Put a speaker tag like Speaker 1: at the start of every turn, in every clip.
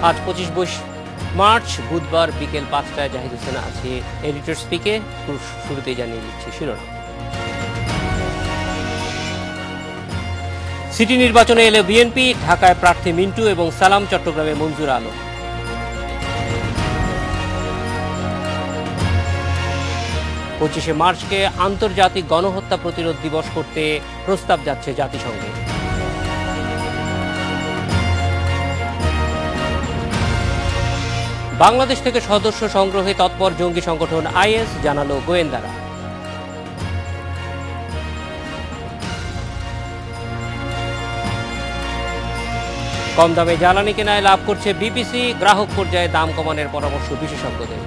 Speaker 1: আজ 25 মার্চ বুধবার বিকেল 5টায় জাহিদ হোসেন আছে এডিটর স্পিকে। শুরুতেই জানিয়ে দিচ্ছি শিরোনাম। সিটি নির্বাচনে এলে বিএনপি, ঢাকায় প্রার্থী মিন্টু এবং সালাম, চট্টগ্রামে মঞ্জুর আলম। পঁচিশে মার্চকে আন্তর্জাতিক গণহত্যা প্রতিরোধ দিবস করতে প্রস্তাব যাচ্ছে জাতিসংঘে। বাংলাদেশ থেকে সদস্য সংগ্রহে তৎপর জঙ্গি সংগঠন আইএস, জানালো গোয়েন্দারা। কম দামে জ্বালানি কেনায় লাভ করছে বিপিসি, গ্রাহক পর্যায়ে দাম কমানোর পরামর্শ বিশেষজ্ঞদের।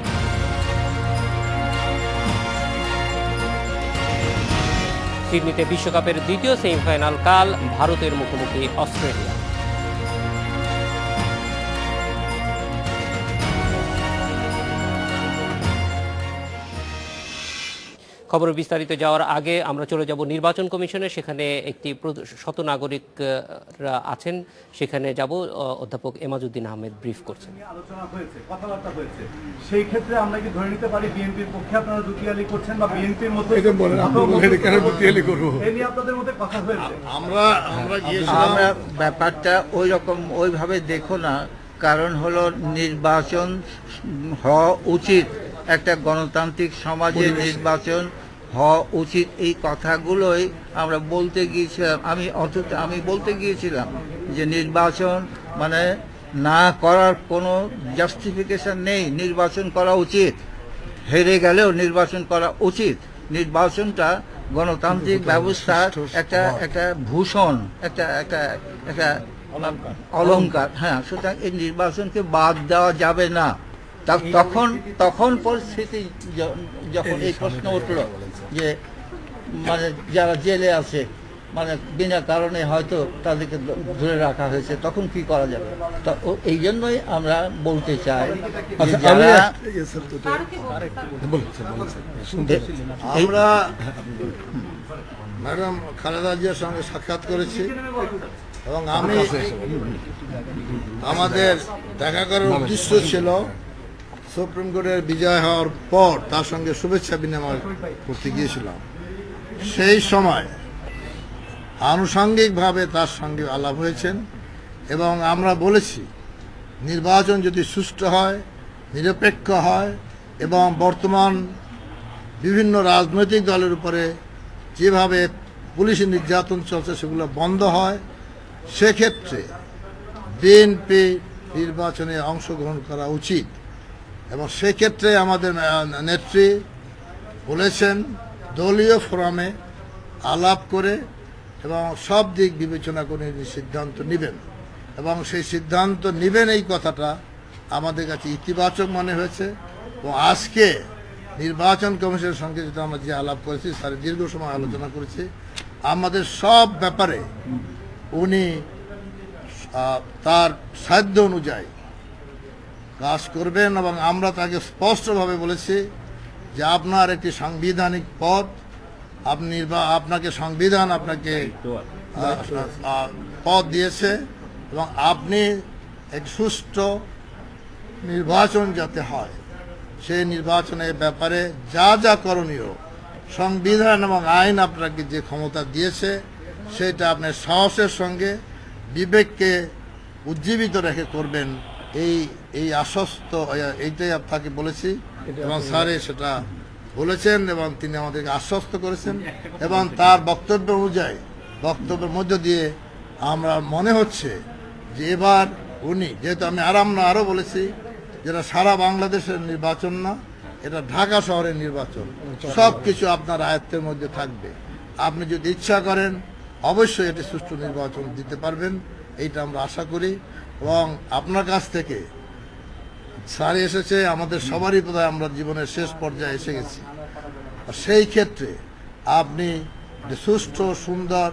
Speaker 1: সিডনিতে বিশ্বকাপের দ্বিতীয় সেমিফাইনাল কাল, ভারতের মুখোমুখি অস্ট্রেলিয়া। খবরে বিস্তারিত যাওয়ার আগে আমরা চলে যাব নির্বাচন কমিশনে। সেখানে একটি শত নাগরিকরা আছেন, সেখানে যাব। অধ্যাপক এমাজউদ্দিন আহমেদ ব্রিফ করছেন।
Speaker 2: আলোচনা হয়েছে, কথাবার্তা হয়েছে, সেই ক্ষেত্রে আমরা কি ধরে নিতে পারি বিএনপির পক্ষে আপনারা দুটিয়ালি করছেন বা বিএনপির মধ্যে এই নিয়ে আপনাদের মধ্যে কথা হয়েছে?
Speaker 3: আমরা ব্যাপারটা ওই রকম ওইভাবে দেখো না, কারণ হলো নির্বাচন হওয়া উচিত, একটা গণতান্ত্রিক সমাজে নির্বাচন হওয়া উচিত, এই কথাগুলোই আমরা বলতে গিয়েছিলাম। আমি বলতে গিয়েছিলাম যে নির্বাচন মানে না করার কোনো জাস্টিফিকেশন নেই, নির্বাচন করা উচিত, হেরে গেলেও নির্বাচন করা উচিত। নির্বাচনটা গণতান্ত্রিক ব্যবস্থার একটা ভূষণ, একটা অলংকার। হ্যাঁ, সুতরাং এই নির্বাচনকে বাদ দেওয়া যাবে না। তখন পরিস্থিতি যখন এই প্রশ্ন উঠল যে মানে যারা জেলে আছে, মানে বিনা কারণে হয়তো তাদেরকে ধরে রাখা হয়েছে, তখন কি করা যাবে? এই জন্যই আমরা বলতে চাই
Speaker 4: আমরা ম্যাডাম খালেদা জিয়ার সঙ্গে সাক্ষাৎ করেছি এবং আমাদের দেখা করার উদ্দেশ্য ছিল সুপ্রিম কোর্টের বিজয় হওয়ার পর তার সঙ্গে শুভেচ্ছা বিনিময় করতে গিয়েছিলাম। সেই সময় আনুষঙ্গিকভাবে তার সঙ্গে আলাপ হয়েছেন এবং আমরা বলেছি নির্বাচন যদি সুষ্ঠু হয়, নিরপেক্ষ হয় এবং বর্তমান বিভিন্ন রাজনৈতিক দলের উপরে যেভাবে পুলিশি নির্যাতন চলছে সেগুলো বন্ধ হয়, সেক্ষেত্রে বিএনপি নির্বাচনে অংশগ্রহণ করা উচিত। এবং সেক্ষেত্রে আমাদের নেত্রী বলেছেন দলীয় ফোরামে আলাপ করে এবং সব দিক বিবেচনা করে সিদ্ধান্ত নেবেন এবং সেই সিদ্ধান্ত নেবেন, এই কথাটা আমাদের কাছে ইতিবাচক মনে হয়েছে। এবং আজকে নির্বাচন কমিশনের সঙ্গে যেটা আমরা যে আলাপ করেছি, তার দীর্ঘ সময় আলোচনা করেছি, আমাদের সব ব্যাপারে উনি তার সাধ্য অনুযায়ী কাজ করবেন এবং আমরা তাকে স্পষ্টভাবে বলেছি যে আপনার একটি সাংবিধানিক পদ, আপনাকে সংবিধান আপনাকে পদ দিয়েছে এবং আপনি এক সুষ্ঠু নির্বাচন যাতে হয় সেই নির্বাচনের ব্যাপারে যা যা করণীয় সংবিধান এবং আইন আপনাকে যে ক্ষমতা দিয়েছে সেটা আপনি সাহসের সঙ্গে বিবেককে উজ্জীবিত রেখে করবেন, এই আশ্বস্ত এইটাই আপনাকে বলেছি এবং স্যারে সেটা বলেছেন এবং তিনি আমাদেরকে আশ্বস্ত করেছেন এবং তার বক্তব্য অনুযায়ী বক্তব্যের মধ্য দিয়ে আমরা মনে হচ্ছে যে এবার উনি, যেহেতু আমরা আরও বলেছি যেটা সারা বাংলাদেশের নির্বাচন না, এটা ঢাকা শহরের নির্বাচন, সব কিছু আপনার আয়ত্তের মধ্যে থাকবে, আপনি যদি ইচ্ছা করেন অবশ্যই এটি সুষ্ঠু নির্বাচন দিতে পারবেন, এইটা আমরা আশা করি। এবং আপনার কাছ থেকে সারি এসেছে, আমাদের সবারই বোধহয় আমরা জীবনের শেষ পর্যায়ে এসে গেছি, সেই ক্ষেত্রে আপনি সুষ্ঠু সুন্দর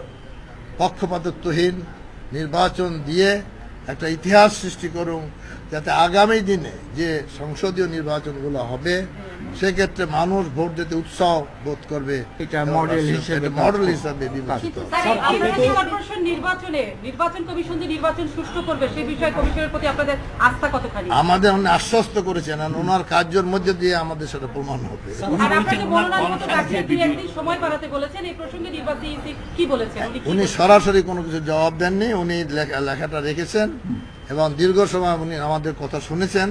Speaker 4: পক্ষপাতিত্বহীন নির্বাচন দিয়ে একটা ইতিহাস সৃষ্টি করুন যাতে আগামী দিনে যে সংসদীয় নির্বাচনগুলো হবে সেক্ষেত্রে মানুষ ভোট দিতে উৎসাহ বোধ করবে,
Speaker 3: এটা মডেল
Speaker 4: হিসাবে বিবেচিত।
Speaker 5: নির্বাচন কমিশন যে নির্বাচন সুষ্ঠু করবে সেই বিষয়ে কমিশনের প্রতি আপনাদের আস্থা কতখানি?
Speaker 4: আমাদের উনি আশ্বস্ত করেছেন, আর ওনার কার্যের মধ্যে দিয়ে আমাদের সেটা প্রমাণ হবে।
Speaker 5: আর আপনাকে মনোনয়নপত্র দাখিলের 2-1 দিন সময় বাড়াতে বলেছেন, এই প্রসঙ্গে নির্বাচনী ইসি কি বলেছেন?
Speaker 4: উনি সরাসরি কোনো কিছু জবাব দেননি, উনি লেখাটা রেখেছেন এবং দীর্ঘ সময় উনি আমাদের কথা শুনেছেন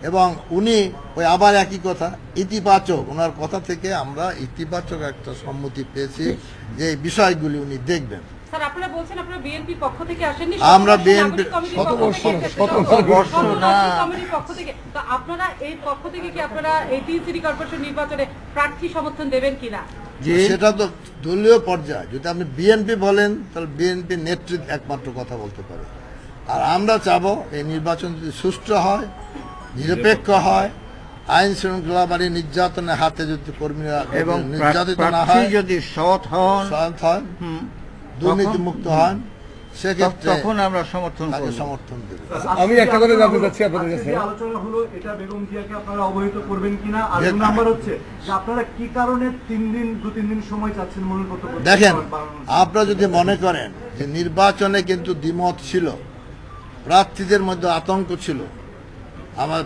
Speaker 4: এবং উনি ওই আবার একই কথা, ইতিবাচক, ওনার কথা থেকে আমরা ইতিবাচক একটা সম্মতি পেয়েছি যে এই বিষয়গুলি উনি দেখবেন।
Speaker 5: স্যার আপনারা বলছেন আপনারা বিএনপির পক্ষ থেকে আসেননি,
Speaker 4: আমরা বিএনপির
Speaker 5: কমিটির পক্ষ থেকে, তো আপনারা এই পক্ষ থেকে কি আপনারা এই 3 সিটি কর্পোরেশন নির্বাচনে প্রার্থী সমর্থন দেবেন কিনা?
Speaker 4: সেটা তো দলীয় পর্যায়ে, যদি আপনি বিএনপি বলেন তাহলে বিএনপি নেতৃত্ব একমাত্র কথা বলতে পারে। আর আমরা চাবো এই নির্বাচন যদি সুষ্ঠু হয়, নিরপেক্ষ হয়, আইন শৃঙ্খলা বাড়ি নির্যাতনের হাতে যদি কর্মীরা
Speaker 3: এবং
Speaker 4: নির্যাতিত না হয়,
Speaker 3: যদি সৎ হন,
Speaker 4: দুর্নীতি মুক্ত হন, সেক্ষেত্রে
Speaker 3: তখন আমরা সমর্থন
Speaker 4: দেব।
Speaker 2: আমি একটা কথা জানতে চাচ্ছি আপনাদের কাছে, আলোচনা হলো এটা বেগম জিয়াকে আপনারা অবহিত করবেন কিনা, আর 2 নাম্বার হচ্ছে যে আপনারা কি কারণে 2-3 দিন সময় চাচ্ছেন মনোনয়নপত্র?
Speaker 4: দেখেন, আপনারা যদি মনে করেন যে নির্বাচনে কিন্তু দ্বিমত ছিল, প্রার্থীদের মধ্যে আতঙ্ক ছিল, আমার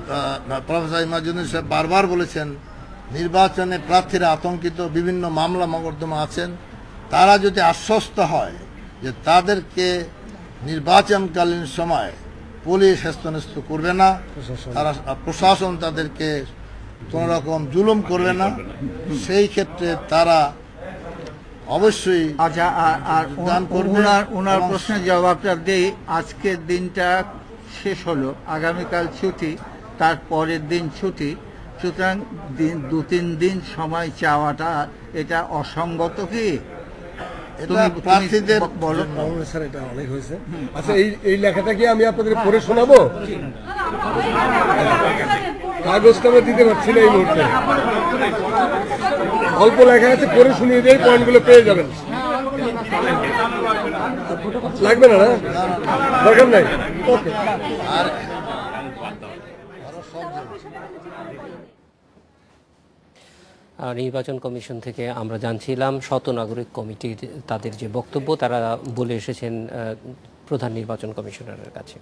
Speaker 4: প্রফেসর ইমাজুদ্দিন সাহেব বারবার বলেছেন নির্বাচনে প্রার্থীরা আতঙ্কিত, বিভিন্ন মামলা মোকদ্দমা আছেন, তারা যদি আশ্বস্ত হয় যে তাদেরকে নির্বাচনকালীন সময় পুলিশ হেস্তনেস্ত করবে না, তারা প্রশাসন তাদেরকে কোনো রকম জুলুম করবে না, সেই ক্ষেত্রে তারা অবশ্যই
Speaker 3: আচ্ছা। আর ওনার প্রশ্নের জবাবটা দিই। আজকের দিনটা শেষ হলো, আগামীকাল ছুটি, তার পরের দিন ছুটি, সুতরাং 2-3 দিন সময় চাওয়াটা এটা অসঙ্গত কি?
Speaker 4: প্রার্থীদের
Speaker 3: বলো।
Speaker 6: স্যার এটা অনেক হয়েছে। আচ্ছা, এই লেখাটা কি আমি আপনাদের পড়ে শোনাবো? কাগজটা আমরা দিতে পারছি না এই মুহূর্তে, অল্প লেখা আছে, পড়ে শুনিয়ে দিয়ে পয়েন্টগুলো পেয়ে যাবেন। লাগবে না, দরকার নাই। ওকে।
Speaker 1: নির্বাচন কমিশন থেকে আমরা জানছিলাম শত নাগরিক কমিটি তাদের যে বক্তব্য তারা বলে এসেছেন প্রধান নির্বাচন কমিশনারের কাছে।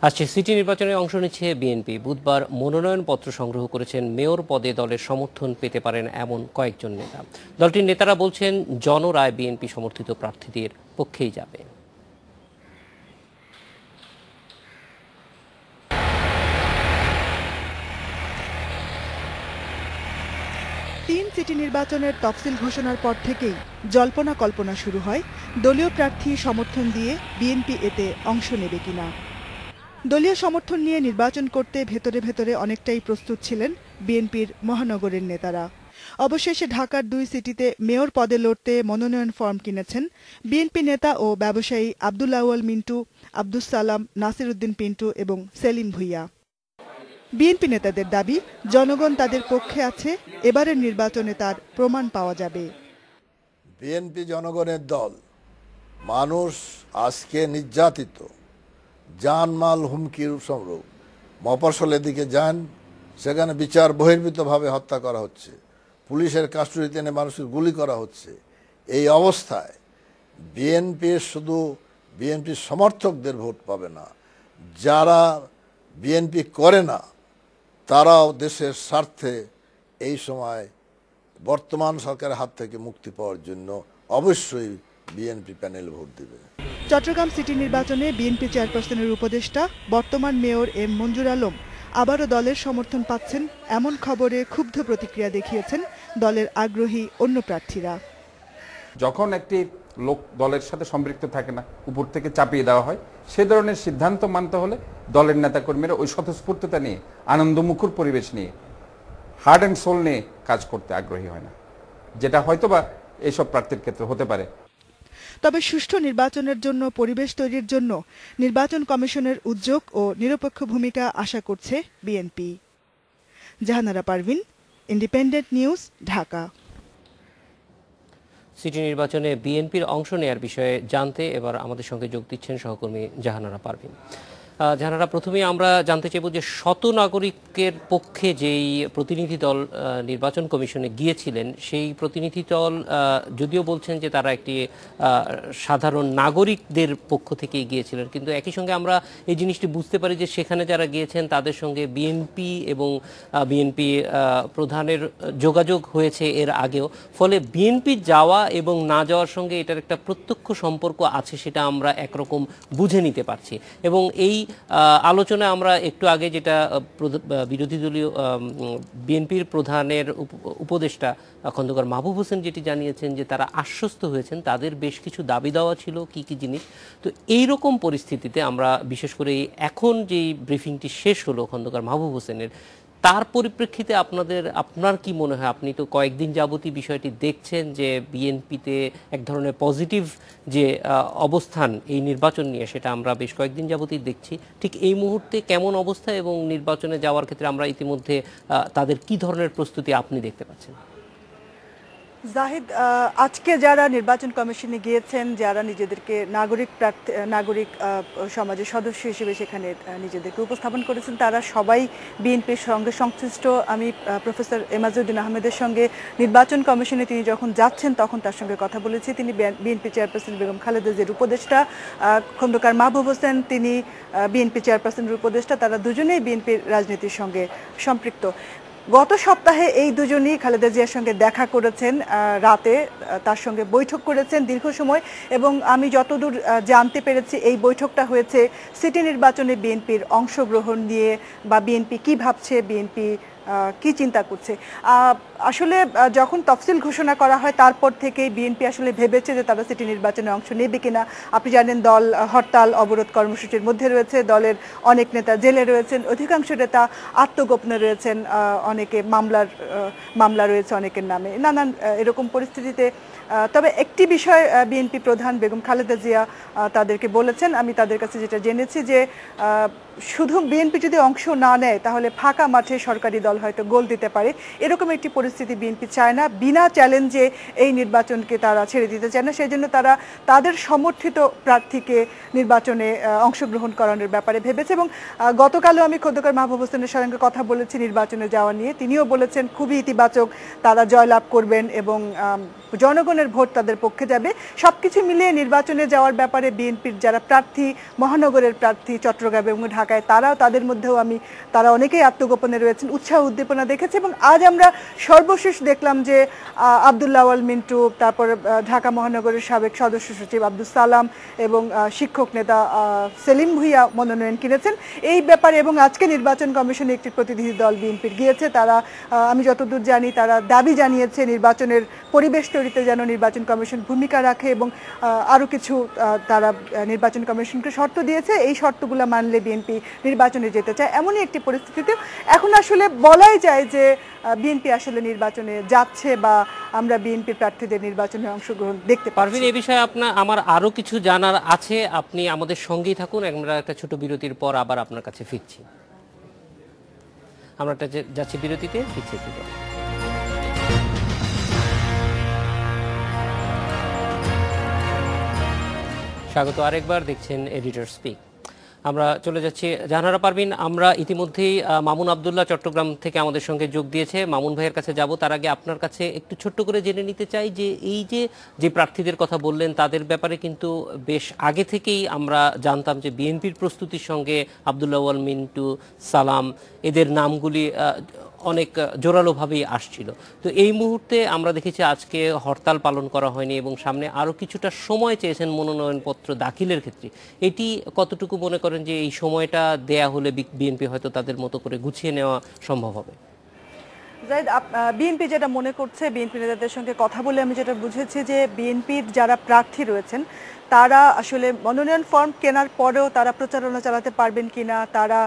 Speaker 1: আজকে সিটি নির্বাচনে অংশ নিচ্ছে বিএনপি। বুধবার মনোনয়নপত্র সংগ্রহ করেছেন মেয়র পদে দলের সমর্থন পেতে পারেন এমন কয়েকজন নেতা। দলটির নেতারা বলছেন জনরায় বিএনপি সমর্থিত প্রার্থীদের পক্ষেই যাবে।
Speaker 7: সিটি নির্বাচনের তফসিল ঘোষণার পর থেকেই জল্পনা কল্পনা শুরু হয় দলীয় প্রার্থী সমর্থন দিয়ে বিএনপি এতে অংশ নেবে কিনা। দলীয় সমর্থন নিয়ে নির্বাচন করতে ভেতরে ভেতরে অনেকটাই প্রস্তুত ছিলেন বিএনপির মহানগরের নেতারা। অবশেষে ঢাকার 2 সিটিতে মেয়র পদে লড়তে মনোনয়ন ফর্ম কিনেছেন বিএনপি নেতা ও ব্যবসায়ী আব্দুল আউয়াল মিন্টু, আব্দুস সালাম, নাসির উদ্দিন পিন্টু এবং সেলিম ভুইয়া। বিএনপি নেতাদের দাবি জনগণ তাদের পক্ষে আছে, এবারের নির্বাচনে তার প্রমাণ পাওয়া যাবে।
Speaker 4: বিএনপি জনগণের দল, মানুষ আজকে নির্যাতিত, জানমাল হুমকির সম্মুখ। মফস্বলের দিকে যান, সেখানে বিচার বহির্ভূতভাবে হত্যা করা হচ্ছে, পুলিশের কাস্টডিতে এনে মানুষের গুলি করা হচ্ছে। এই অবস্থায় বিএনপির সমর্থকদের ভোট পাবে না, যারা বিএনপি করে না তারাও দেশের স্বার্থে এই সময় বর্তমান সরকারের হাত থেকে মুক্তি পাওয়ার জন্য অবশ্যই বিএনপি প্যানেল ভোট দেবে।
Speaker 7: চট্টগ্রাম সিটি নির্বাচনে বিএনপি চেয়ারপারসনের উপদেষ্টা বর্তমান মেয়র এম মঞ্জুর আলম আবারও দলের সমর্থন পাচ্ছেন এমন খবরে ক্ষুব্ধ প্রতিক্রিয়া দেখিয়েছেন দলের আগ্রহী অন্য প্রার্থীরা।
Speaker 8: যখন একটি লোক দলের সাথে সম্পৃক্ত থাকে না, উপর থেকে চাপিয়ে দেওয়া হয়, সে ধরনের সিদ্ধান্ত মানতে হলে দলের নেতাকর্মীরা ওই স্বতঃস্ফূর্ততা নিয়ে, আনন্দমুখর পরিবেশ নিয়ে, হার্ট অ্যান্ড সোল নিয়ে কাজ করতে আগ্রহী হয় না, যেটা হয়তোবা এইসব প্রার্থীর ক্ষেত্রে হতে পারে।
Speaker 7: তবে সুষ্ঠু নির্বাচনের জন্য পরিবেশ তৈরির জন্য নির্বাচন কমিশনের উদ্যোগ ও নিরপেক্ষ ভূমিকা আশা করছে BNP. Jahanara Parvin, independent news, Dhaka.
Speaker 1: City নির্বাচনে বিএনপির অংশ নেয়ার বিষয়ে জানতে এবার আমাদের সঙ্গে যোগ দিচ্ছেন সহকর্মী জাহানারা পারভিন। যারা প্রথমেই আমরা জানতে চাইব যে শত নাগরিকের পক্ষে যেই প্রতিনিধি দল নির্বাচন কমিশনে গিয়েছিলেন সেই প্রতিনিধি দল যদিও বলছেন যে তারা একটি সাধারণ নাগরিকদের পক্ষ থেকে গিয়েছিলেন, কিন্তু একই সঙ্গে আমরা এই জিনিসটি বুঝতে পারি যে সেখানে যারা গিয়েছেন তাদের সঙ্গে বিএনপি এবং বিএনপি প্রধানের যোগাযোগ হয়েছে এর আগেও, ফলে বিএনপি যাওয়া এবং না যাওয়ার সঙ্গে এটার একটা প্রত্যক্ষ সম্পর্ক আছে সেটা আমরা একরকম বুঝে নিতে পারছি। এবং এই আলোচনায় আমরা একটু আগে যেটা বিরোধী দলীয় বিএনপির প্রধানের উপদেষ্টা খন্দকার মাহবুব হোসেন যেটি জানিয়েছেন যে তারা আশ্বস্ত হয়েছেন, তাদের বেশ কিছু দাবি দেওয়া ছিল কি কি জিনিস। তো এইরকম পরিস্থিতিতে আমরা বিশেষ করে এখন যেই ব্রিফিংটি শেষ হলো খন্দকার মাহবুব হোসেনের, তার পরিপ্রেক্ষিতে আপনার কি মনে হয়? আপনি তো কয়েকদিন যাবতই বিষয়টি দেখছেন যে বিএনপিতে এক ধরনের পজিটিভ যে অবস্থান এই নির্বাচন নিয়ে, সেটা আমরা বেশ কয়েকদিন যাবতই দেখছি। ঠিক এই মুহূর্তে কেমন অবস্থা এবং নির্বাচনে যাওয়ার ক্ষেত্রে আমরা ইতিমধ্যে তাদের কি ধরনের প্রস্তুতি আপনি দেখতে পাচ্ছেন?
Speaker 7: জাহিদ, আজকে যারা নির্বাচন কমিশনে গিয়েছেন, যারা নিজেদেরকে নাগরিক সমাজের সদস্য হিসেবে সেখানে নিজেদেরকে উপস্থাপন করেছেন, তারা সবাই বিএনপির সঙ্গে সংশ্লিষ্ট। আমি প্রফেসর এমাজউদ্দিন আহমেদের সঙ্গে নির্বাচন কমিশনে তিনি যখন যাচ্ছেন তখন তার সঙ্গে কথা বলেছি। তিনি বিএনপি চেয়ারপারসন বেগম খালেদা জিয়ার উপদেষ্টা, খন্দকার মাহবুব হোসেন তিনি বিএনপি চেয়ারপারসনের উপদেষ্টা, তারা দুজনেই বিএনপির রাজনীতির সঙ্গে সম্পৃক্ত। গত সপ্তাহে এই দুজনই খালেদা জিয়ার সঙ্গে দেখা করেছেন, রাতে তার সঙ্গে বৈঠক করেছেন দীর্ঘ সময়। এবং আমি যতদূর জানতে পেরেছি এই বৈঠকটা হয়েছে সিটি নির্বাচনে বিএনপির অংশগ্রহণ নিয়ে, বা বিএনপি কি ভাবছে, বিএনপি কি চিন্তা করছে। আসলে যখন তফসিল ঘোষণা করা হয় তারপর থেকেই বিএনপি আসলে ভেবেছে যে তারা সিটি নির্বাচনে অংশ নেবে কিনা। আপনি জানেন দল হরতাল অবরোধ কর্মসূচির মধ্যে রয়েছে, দলের অনেক নেতা জেলে রয়েছেন, অধিকাংশ নেতা আত্মগোপনে রয়েছেন, অনেকে মামলা রয়েছে অনেকের নামে, নানান এরকম পরিস্থিতিতে। তবে একটি বিষয় বিএনপি প্রধান বেগম খালেদা জিয়া তাদেরকে বলেছেন, আমি তাদের কাছে যেটা জেনেছি যে শুধু বিএনপি যদি অংশ না নেয় তাহলে ফাঁকা মাঠে সরকারি দল হয়তো গোল দিতে পারে, এরকম একটি পরিস্থিতি বিএনপি চায় না। বিনা চ্যালেঞ্জে এই নির্বাচনকে তারা ছেড়ে দিতে চায় না, সেই জন্য তারা তাদের সমর্থিত প্রার্থীকে নির্বাচনে অংশগ্রহণ করানোর ব্যাপারে ভেবেছে। এবং গতকালও আমি খন্দকার মাহবুব হোসেনের সঙ্গে কথা বলেছি নির্বাচনে যাওয়া নিয়ে, তিনিও বলেছেন খুবই ইতিবাচক, তারা জয়লাভ করবেন এবং জনগণের ভোট তাদের পক্ষে যাবে। সবকিছু মিলিয়ে নির্বাচনে যাওয়ার ব্যাপারে বিএনপির যারা প্রার্থী, মহানগরের প্রার্থী চট্টগ্রাম এবং ঢাকায়, তাদের মধ্যেও তারা অনেকেই আত্মগোপনে রয়েছেন, উৎসাহ উদ্দীপনা দেখেছে। এবং আজ আমরা সর্বশেষ দেখলাম যে আব্দুল্লাহ আওয়াল মিন্টু, তারপর ঢাকা মহানগরের সাবেক সদস্য সচিব আব্দুল সালাম এবং শিক্ষক নেতা সেলিম ভুইয়া মনোনয়ন কিনেছেন এই ব্যাপারে। এবং আজকে নির্বাচন কমিশনে একটি প্রতিনিধি দল বিএনপির গিয়েছে, তারা আমি যতদূর জানি তারা দাবি জানিয়েছে নির্বাচনের পরিবেশ তৈরিতে যেন নির্বাচন কমিশন ভূমিকা রাখে, এবং আরও কিছু তারা নির্বাচন কমিশনকে শর্ত দিয়েছে, এই শর্তগুলো মানলে বিএনপি নির্বাচনে যেতে চায়। এমনই একটি পরিস্থিতিতে এখন আসলে বলাই যায় যে বিএনপি আসলে নির্বাচনে যাচ্ছে, বা আমরা বিএনপি প্রার্থীদের নির্বাচনে অংশগ্রহণ দেখতে পারবেন।
Speaker 1: এই বিষয়ে আমার আরো কিছু জানার আছে, আপনি আমাদের সঙ্গেই থাকুন। আমরা একটা ছোট বিরতির পর আবার আপনার কাছে ফিরছি। আমরা যাচ্ছি বিরতিতে, ফিরছি। স্বাগত আরেকবার, দেখছেন এডিটর স্পিক। আমরা চলে যাচ্ছি জাহানারা পারভিন। আমরা ইতিমধ্যেই মামুন আবদুল্লাহ চট্টগ্রাম থেকে আমাদের সঙ্গে যোগ দিয়েছে, মামুন ভাইয়ের কাছে যাব। তার আগে আপনার কাছে একটু ছোট্ট করে জেনে নিতে চাই যে এই যে প্রার্থীদের কথা বললেন তাদের ব্যাপারে কিন্তু বেশ আগে থেকেই আমরা জানতাম যে বিএনপির প্রস্তুতির সঙ্গে আব্দুল্লাহ আওয়াল মিন্টু, সালাম, এদের নামগুলি অনেক জোরালোভাবেই আসছিল। তো এই মুহূর্তে আমরা দেখেছি আজকে হরতাল পালন করা হয়নি এবং সামনে আরও কিছুটা সময় চেয়েছেন মনোনয়নপত্র দাখিলের ক্ষেত্রে। এটি কতটুকু মনে করেন যে এই সময়টা দেয়া হলে বিএনপি হয়তো তাদের মতো করে গুছিয়ে নেওয়া সম্ভব হবে?
Speaker 7: জাহিদ, বিএনপি যেটা মনে করছে, বিএনপি নেতাদের সঙ্গে কথা বলে আমি যেটা বুঝেছি যে বিএনপির যারা প্রার্থী রয়েছেন তারা আসলে মনোনয়ন ফর্ম কেনার পরেও তারা প্রচারণা চালাতে পারবেন কিনা, তারা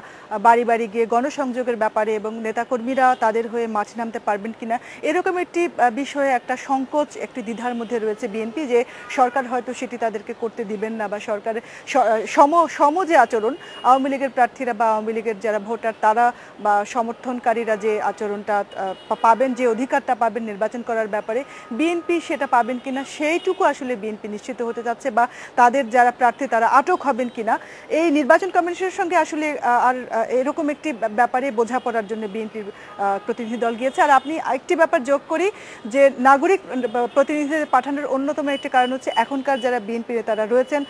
Speaker 7: বাড়ি বাড়ি গিয়ে গণসংযোগের ব্যাপারে এবং নেতাকর্মীরা তাদের হয়ে মাঠে নামতে পারবেন কিনা, এরকম একটি বিষয়ে একটা সংকোচ, একটি দ্বিধার মধ্যে রয়েছে বিএনপি, যে সরকার হয়তো সেটি তাদেরকে করতে দিবেন না, বা সরকারের সম যে আচরণ আওয়ামী লীগের প্রার্থীরা বা আওয়ামী লীগের যারা ভোটার তারা বা সমর্থনকারীরা যে আচরণটা পাবেন, যে অধিকারটা পাবেন নির্বাচন করার ব্যাপারে, বিএনপি সেটা পাবেন কিনা সেইটুকু আসলে বিএনপি নিশ্চিত হতে যাচ্ছে, বা তাদের যারা প্রার্থী তারা আটক হবেন কিনা, এই নির্বাচন কমিশনের সঙ্গে আসলে আর এরকম একটি ব্যাপারে বোঝাপড়ার জন্য বিএনপির প্রতিনিধি দল গিয়েছে। আর আপনি আরেকটি ব্যাপার যোগ করি যে নাগরিক প্রতিনিধিদের পাঠানোর অন্যতম একটি কারণ হচ্ছে এখনকার যারা বিএনপি নেতারা রয়েছেন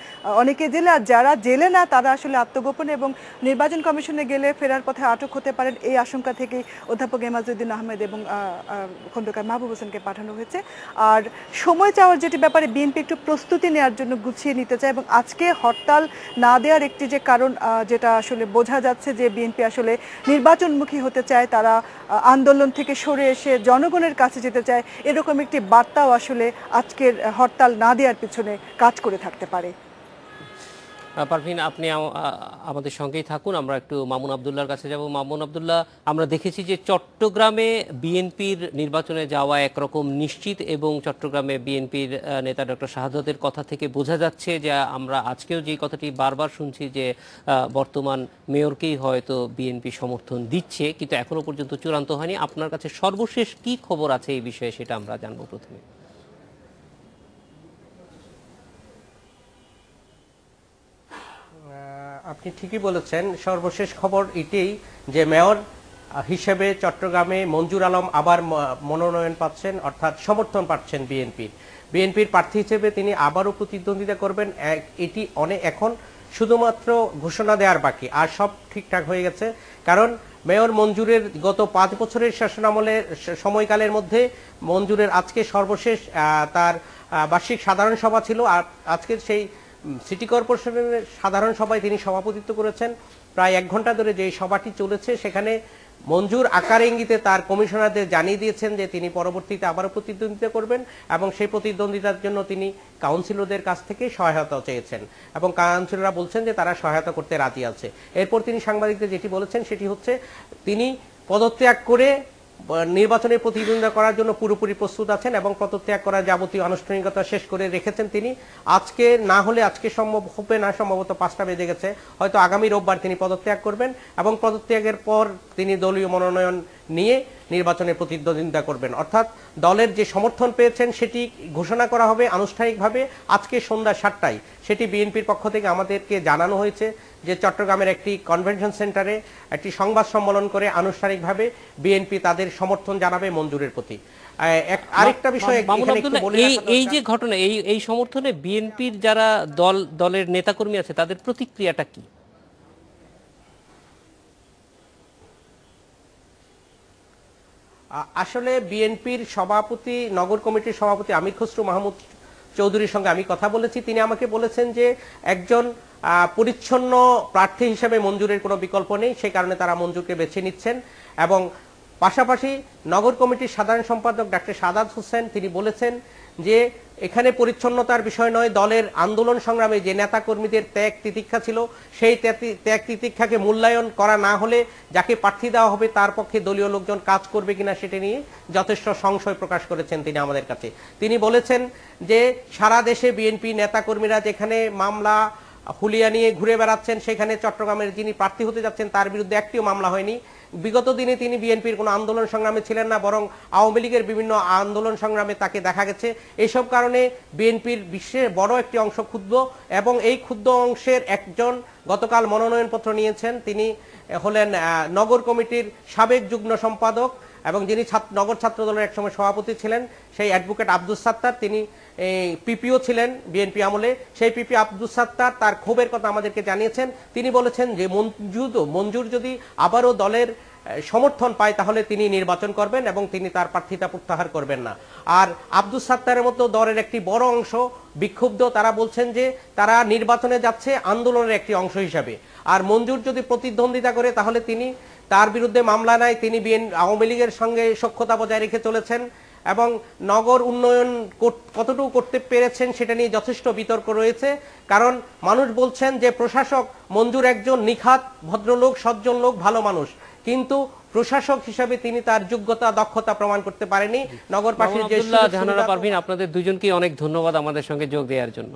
Speaker 7: অনেকে জেলে, আর যারা জেলে না তারা আসলে আত্মগোপনে এবং নির্বাচন কমিশনে গেলে ফেরার পথে আটক হতে পারেন এই আশঙ্কা থেকেই অধ্যাপক এমাজউদ্দিন আহমেদ এবং খন্দকার মাহবুব হোসেনকে পাঠানো হয়েছে। আর সময় চাওয়ার যেটি ব্যাপারে বিএনপি একটু প্রস্তুতি নেওয়ার জন্য গুছিয়ে নিতে চায় এবং আজকে হরতাল না দেওয়ার একটি যে কারণ যেটা আসলে বোঝা যাচ্ছে যে বিএনপি আসলে নির্বাচনমুখী হতে চায়, তারা আন্দোলন থেকে সরে এসে জনগণের কাছে যেতে চায়, এরকম একটি বার্তাও আসলে আজকের হরতাল না দেওয়ার পিছনে কাজ করে থাকতে পারে।
Speaker 1: পারভিন, আপনি আমাদের সঙ্গেই থাকুন, আমরা একটু মামুন আবদুল্লাহর কাছে যাব। মামুন আবদুল্লাহ, আমরা দেখেছি যে চট্টগ্রামে বিএনপির নির্বাচনে যাওয়া একরকম নিশ্চিত এবং চট্টগ্রামে বিএনপির নেতা ডক্টর শাহাদাতের কথা থেকে বোঝা যাচ্ছে যে আমরা আজকেও যে কথাটি বারবার শুনছি যে বর্তমান মেয়রকেই হয়তো বিএনপি সমর্থন দিচ্ছে, কিন্তু এখনো পর্যন্ত চূড়ান্ত হয়নি। আপনার কাছে সর্বশেষ কি খবর আছে এই বিষয়ে সেটা আমরা জানবো প্রথমে।
Speaker 9: আপনি ঠিকই বলেছেন, সর্বশেষ খবর এটাই যে মেয়র হিসেবে চট্টগ্রামে মঞ্জুর আলম আবার মনোনয়ন পাচ্ছেন, অর্থাৎ সমর্থন পাচ্ছেন বিএনপির প্রার্থী হিসেবে তিনি আবারও প্রতিদ্বন্দ্বিতা করবেন। এটি এখন শুধুমাত্র ঘোষণা দেওয়ার বাকি, আর সব ঠিকঠাক হয়ে গেছে। কারণ মেয়র মঞ্জুরের গত 5 বছরের শাসনামলের সময়কালের মধ্যে মঞ্জুরের আজকে সর্বশেষ তার বার্ষিক সাধারণ সভা ছিল, আর আজকের সেই সিটি কর্পোরেশনের সাধারণ সভায় তিনি সভাপতিত্ব করেছেন। প্রায় 1 ঘন্টা ধরে যে সভাটি চলেছে সেখানে মঞ্জুর আকার ইঙ্গিতে তার কমিশনারদের জানিয়ে দিয়েছেন যে তিনি পরবর্তীতে আবারও প্রতিদ্বন্দ্বিতা করবেন এবং সেই প্রতিদ্বন্দ্বিতার জন্য তিনি কাউন্সিলরদের কাছ থেকে সহায়তা চেয়েছেন এবং কাউন্সিলররা বলছেন যে তারা সহায়তা করতে রাজি আছে। এরপর তিনি সাংবাদিকদের যেটি বলেছেন সেটি হচ্ছে তিনি পদত্যাগ করে নির্বাচনে প্রতিদ্বন্দ্বিতা করার জন্য পুরোপুরি প্রস্তুত আছেন এবং পদত্যাগ করার যাবতীয় আনুষ্ঠানিকতা শেষ করে রেখেছেন তিনি। আজকে না হলে আজকে সম্ভব হবে না, সম্ভবত 5টা বেজে গেছে, হয়তো আগামী রোববার তিনি পদত্যাগ করবেন এবং পদত্যাগের পর তিনি দলীয় মনোনয়ন নিয়ে নির্বাচনে প্রতিদ্বন্দ্বিতা করবেন। অর্থাৎ দলের যে সমর্থন পেয়েছেন সেটি ঘোষণা করা হবে আনুষ্ঠানিকভাবে আজকে সন্ধ্যা 7টায়। সেটি বিএনপির পক্ষ থেকে আমাদেরকে জানানো হয়েছে যে চট্টগ্রামের একটি কনভেনশন সেন্টারে একটি সংবাদ সম্মেলন করে আনুষ্ঠানিকভাবে বিএনপি তাদের সমর্থন জানাবে মঞ্জুরের প্রতি। আরেকটা বিষয়,
Speaker 1: এই যে ঘটনা, এই সমর্থনে বিএনপির যারা দলের নেতাকর্মী আছে তাদের প্রতিক্রিয়াটা কি?
Speaker 9: আসলে বিএনপির সভাপতি, নগর কমিটির সভাপতি আমির খসরু মাহমুদ চৌধুরীর সঙ্গে আমি কথা বলেছি। তিনি আমাকে বলেছেন যে একজন পরিচ্ছন্ন প্রার্থী হিসেবে মঞ্জুরের কোনো বিকল্প নেই, সেই কারণে তারা মঞ্জুরকে বেছে নিচ্ছেন। এবং পাশাপাশি নগর কমিটির সাধারণ সম্পাদক ডাক্তার সাদাত হোসেন তিনি বলেছেন যে এখানে পরিচ্ছন্নতার বিষয় নয়, দলের আন্দোলন সংগ্রামে যে নেতা কর্মীদের ত্যাগ তিতিক্ষা ছিল সেই ত্যাগ তিতিক্ষাকে মূল্যায়ন করা না হলে যাকে প্রার্থী দেওয়া হবে তার পক্ষে দলীয় লোকজন কাজ করবে কিনা সেটা নিয়ে যথেষ্ট সংশয় প্রকাশ করেছেন তিনি আমাদের কাছে। তিনি বলেছেন যে সারা দেশে বিএনপি নেতা কর্মীরা যেখানে মামলা হুলিয়া নিয়ে ঘুরে বেড়াচ্ছেন, সেখানে চট্টগ্রামের যিনি প্রার্থী হতে যাচ্ছেন তার বিরুদ্ধে একটিও মামলা হয়নি। বিগত দিনে তিনি বিএনপির কোনো আন্দোলন সংগ্রামে ছিলেন না, বরং আওয়ামী লীগের বিভিন্ন আন্দোলন সংগ্রামে তাকে দেখা গেছে। এইসব কারণে বিএনপির বিশ্বের বড় একটি অংশ ক্ষুব্ধ এবং এই ক্ষুব্ধ অংশের একজন গতকাল মনোনয়নপত্র নিয়েছেন। তিনি হলেন নগর কমিটির সাবেক যুগ্ম সম্পাদক এবং যিনি নগর ছাত্র দলের একসময় সভাপতি ছিলেন, সেই অ্যাডভোকেট আব্দুস সাত্তার। তিনি পিপিও ছিলেন বিএনপি আমলে। সেই পিপি আব্দুস সাত্তার তার ক্ষোভের কথা আমাদেরকে জানিয়েছেন। তিনি বলেছেন যে মঞ্জুর যদি আবারও দলের সমর্থন পায় তাহলে তিনি নির্বাচন করবেন এবং তিনি তার প্রার্থিতা প্রত্যাহার করবেন না। আর আব্দুস সাত্তারের মতো দলের একটি বড় অংশ বিক্ষুব্ধ, তারা বলছেন যে তারা নির্বাচনে যাচ্ছে আন্দোলনের একটি অংশ হিসাবে। আর মঞ্জুর যদি প্রতিদ্বন্দ্বিতা করে তাহলে তিনি, তার বিরুদ্ধে মামলা নাই, তিনি আওয়ামী লীগের সঙ্গে সখ্যতা বজায় রেখে চলেছেন এবং নগর উন্নয়ন কতটুকু করতে পেরেছেন সেটা নিয়ে যথেষ্ট বিতর্ক রয়েছে। কারণ মানুষ বলছেন যে প্রশাসক মঞ্জুর একজন নিখাত ভদ্রলোক, সজ্জন লোক, ভালো মানুষ, কিন্তু প্রশাসক হিসাবে তিনি তার যোগ্যতা দক্ষতা প্রমাণ করতে পারেনি। নগরবাসীর যে
Speaker 1: আপনাদের দুজনকে অনেক ধন্যবাদ আমাদের সঙ্গে যোগ দেওয়ার জন্য।